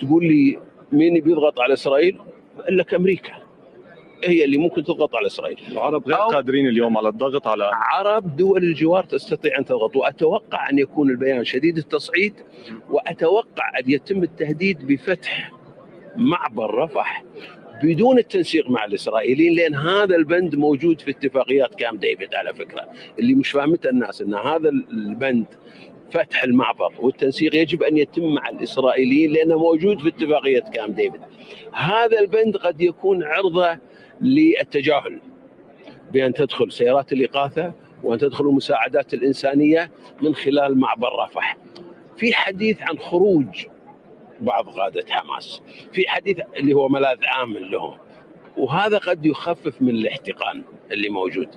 تقول لي مين بيضغط على اسرائيل؟ الا امريكا هي اللي ممكن تضغط على اسرائيل. العرب غير قادرين اليوم على الضغط على عرب دول الجوار تستطيع ان تضغط، واتوقع ان يكون البيان شديد التصعيد، واتوقع ان يتم التهديد بفتح معبر رفح بدون التنسيق مع الاسرائيليين، لان هذا البند موجود في اتفاقيات كامب ديفيد. على فكره اللي مش فاهمته الناس ان هذا البند فتح المعبر والتنسيق يجب ان يتم مع الاسرائيليين لانه موجود في اتفاقيه كامب ديفيد. هذا البند قد يكون عرضه للتجاهل بان تدخل سيارات الاغاثه وان تدخل المساعدات الانسانيه من خلال معبر رفح. في حديث عن خروج بعض قادة حماس، في حديث اللي هو ملاذ آمن لهم، وهذا قد يخفف من الاحتقان اللي موجود.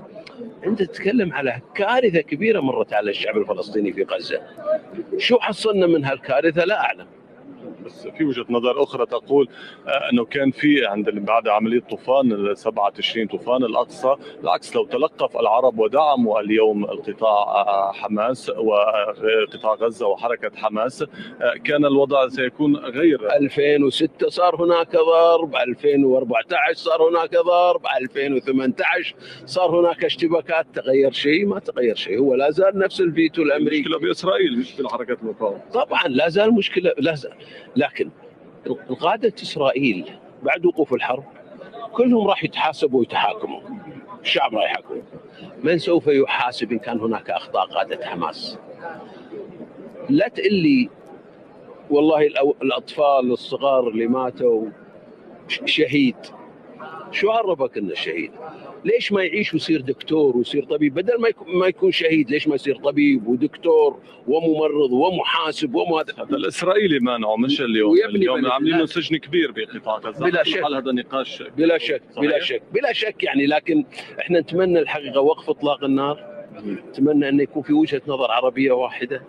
أنت تتكلم على كارثة كبيرة مرت على الشعب الفلسطيني في غزة. شو حصلنا من هالكارثة لا أعلم. بس في وجهة نظر أخرى تقول أنه كان في عند بعد عملية طوفان 7 تشرين طوفان الأقصى، بالعكس لو تلقف العرب ودعموا اليوم القطاع حماس وقطاع غزة وحركة حماس كان الوضع سيكون غير. 2006 صار هناك ضرب، 2014 صار هناك ضرب، 2018 صار هناك اشتباكات. تغير شيء؟ ما تغير شيء، هو لا زال نفس الفيتو الأمريكي. المشكلة بإسرائيل مش بالحركة المقاومة. طبعا لا زال مشكلة، لا زال. لكن قادة إسرائيل بعد وقوف الحرب كلهم راح يتحاسبوا ويتحاكموا، الشعب راح يحاكموا. من سوف يحاسب إن كان هناك أخطاء قادة حماس؟ لا تقول لي والله الأطفال الصغار اللي ماتوا شهيد. شو عرفك انه شهيد؟ ليش ما يعيش ويصير دكتور ويصير طبيب؟ بدل ما يكون شهيد ليش ما يصير طبيب ودكتور وممرض ومحاسب هذا الاسرائيلي مانعه مش اليوم. اليوم عاملين له سجن كبير بقطاع غزه. بلا شك. هذا نقاش بلا شك صحيح. بلا شك يعني. لكن احنا نتمنى الحقيقه وقف اطلاق النار، نتمنى ان يكون في وجهه نظر عربيه واحده.